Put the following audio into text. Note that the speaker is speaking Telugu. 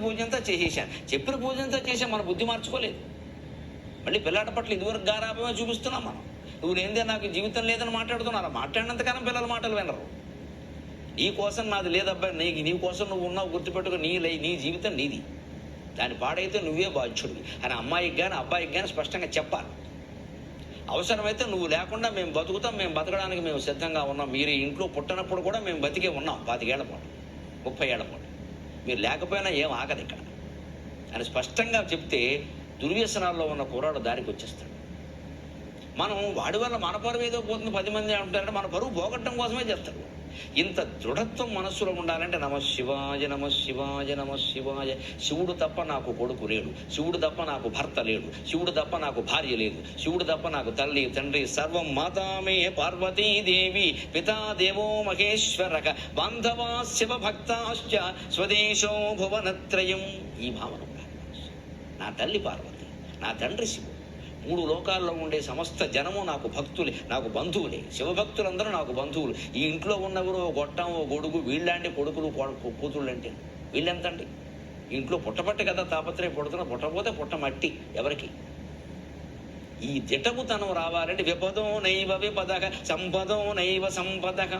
పూజ అంతా చేసేసాను. చెప్పిన పూజ అంతా చేసాను, మన బుద్ధి మార్చుకోలేదు. మళ్ళీ పిల్లాడి పట్ల ఇదివరకు గారాభమే చూపిస్తున్నాం మనం. నువ్వు లేనిదే నాకు జీవితం లేదని మాట్లాడుతున్నారు. మాట్లాడినంతకాలం పిల్లల మాటలు వినరు. నీ కోసం నాది లేదబ్బాయి, నీ కోసం నువ్వు ఉన్నావు, గుర్తుపెట్టుకో. నీ జీవితం నీది, దాని పాడైతే నువ్వే బాధ్యుడివి అని అమ్మాయికి కానీ అబ్బాయికి కానీ స్పష్టంగా చెప్పాలి. అవసరమైతే నువ్వు లేకుండా మేము బతుకుతాం, మేము బతకడానికి మేము సిద్ధంగా ఉన్నాం. మీరు ఇంట్లో పుట్టినప్పుడు కూడా మేము బతికే ఉన్నాం 25 ఏళ్ల పాటు, 30 ఏళ్ల పాటు. మీరు లేకపోయినా ఏం ఆగదు ఇక్కడ అని స్పష్టంగా చెప్తే దుర్వ్యసనాల్లో ఉన్న కుర్రాడు దారికి వచ్చేస్తాడు. మనం వాడి వల్ల మన పరువు ఏదో పోతుంది 10 మంది అంటారంటే మన పరువు పోగొట్టడం కోసమే చేస్తాడు. ఇంత దృఢత్వం మనస్సులో ఉండాలంటే నమ శివాయ, నమ శివాయ, నమ శివాయ. శివుడు తప్ప నాకు కొడుకు లేడు, శివుడు తప్ప నాకు భర్త లేడు, శివుడు తప్ప నాకు భార్య లేదు, శివుడు తప్ప నాకు తల్లి తండ్రి. సర్వం మాతామే పార్వతీదేవి పితా దేవో మహేశ్వరక బాంధవా శివ భక్తాశ్చ స్వదేశో భువనత్రయం. ఈ భావన ఉండాలి. నా తల్లి పార్వతి, నా తండ్రి శివుడు, 3 లోకాల్లో ఉండే సమస్త జనము నాకు భక్తులే, నాకు బంధువులే. శివభక్తులందరూ నాకు బంధువులు. ఈ ఇంట్లో ఉన్నవారు ఓ గొట్టం, ఓ గొడుగు, వీళ్ళంటే కొడుకులు కూతుళ్ళు అంటే వీళ్ళెంతండి? ఇంట్లో పుట్టబట్టే కదా తాపత్రయ పుడుతున్నా, పుట్టపోతే పుట్ట మట్టి ఎవరికి? ఈ దిటముతనం రావాలంటే విపదో నైవ విపదక సంపదో నైవ సంపదక.